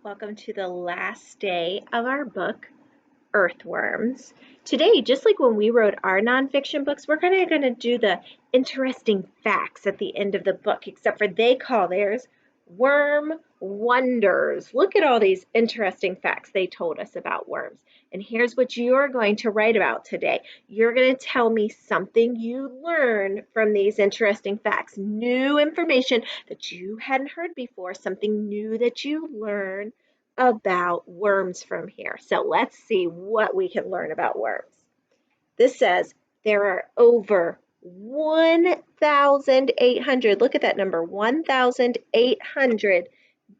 Welcome to the last day of our book, Earthworms. Today, just like when we wrote our nonfiction books, we're kind of going to do the interesting facts at the end of the book, except for they call theirs Worm Wonders. Look at all these interesting facts they told us about worms. And here's what you're going to write about today. You're going to tell me something you learned from these interesting facts, new information that you hadn't heard before, something new that you learned about worms from here. So let's see what we can learn about worms. This says there are over 1,800, look at that number, 1,800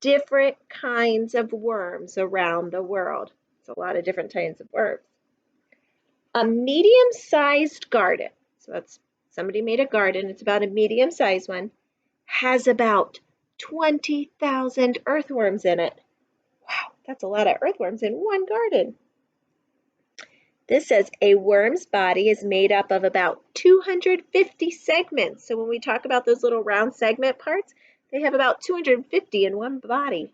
different kinds of worms around the world. It's a lot of different kinds of worms. A medium-sized garden, so that's somebody made a garden, it's about a medium-sized one, has about 20,000 earthworms in it. Wow, that's a lot of earthworms in one garden. This says a worm's body is made up of about 250 segments. So when we talk about those little round segment parts, they have about 250 in one body.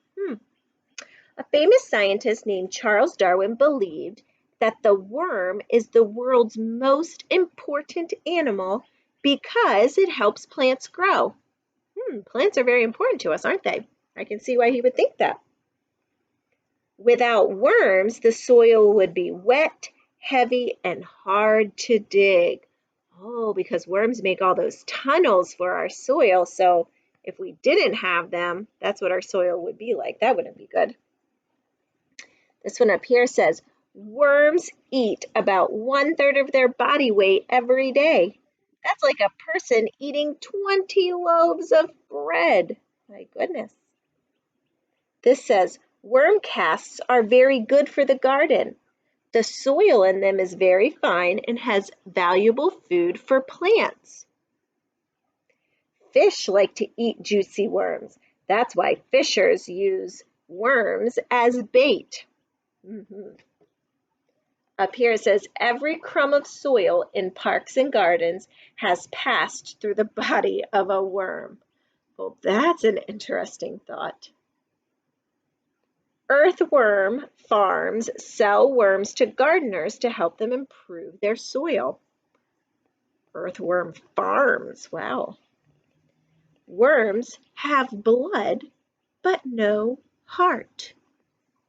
A famous scientist named Charles Darwin believed that the worm is the world's most important animal because it helps plants grow. Plants are very important to us, aren't they? I can see why he would think that. Without worms, the soil would be wet, heavy, and hard to dig. Oh, because worms make all those tunnels for our soil. So if we didn't have them, that's what our soil would be like. That wouldn't be good. This one up here says, worms eat about 1/3 of their body weight every day. That's like a person eating 20 loaves of bread. My goodness. This says, worm casts are very good for the garden. The soil in them is very fine and has valuable food for plants. Fish like to eat juicy worms. That's why fishers use worms as bait. Up here it says, every crumb of soil in parks and gardens has passed through the body of a worm. Well, that's an interesting thought. Earthworm farms sell worms to gardeners to help them improve their soil. Earthworm farms, wow. Worms have blood, but no heart.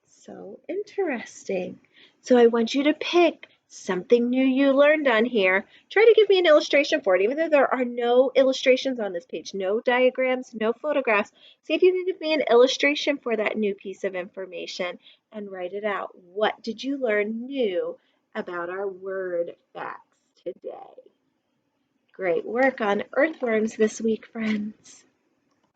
So interesting. So I want you to pick something new you learned on here. Try to give me an illustration for it, even though there are no illustrations on this page, no diagrams, no photographs. See if you can give me an illustration for that new piece of information and write it out. What did you learn new about our word facts today? Great work on earthworms this week, friends.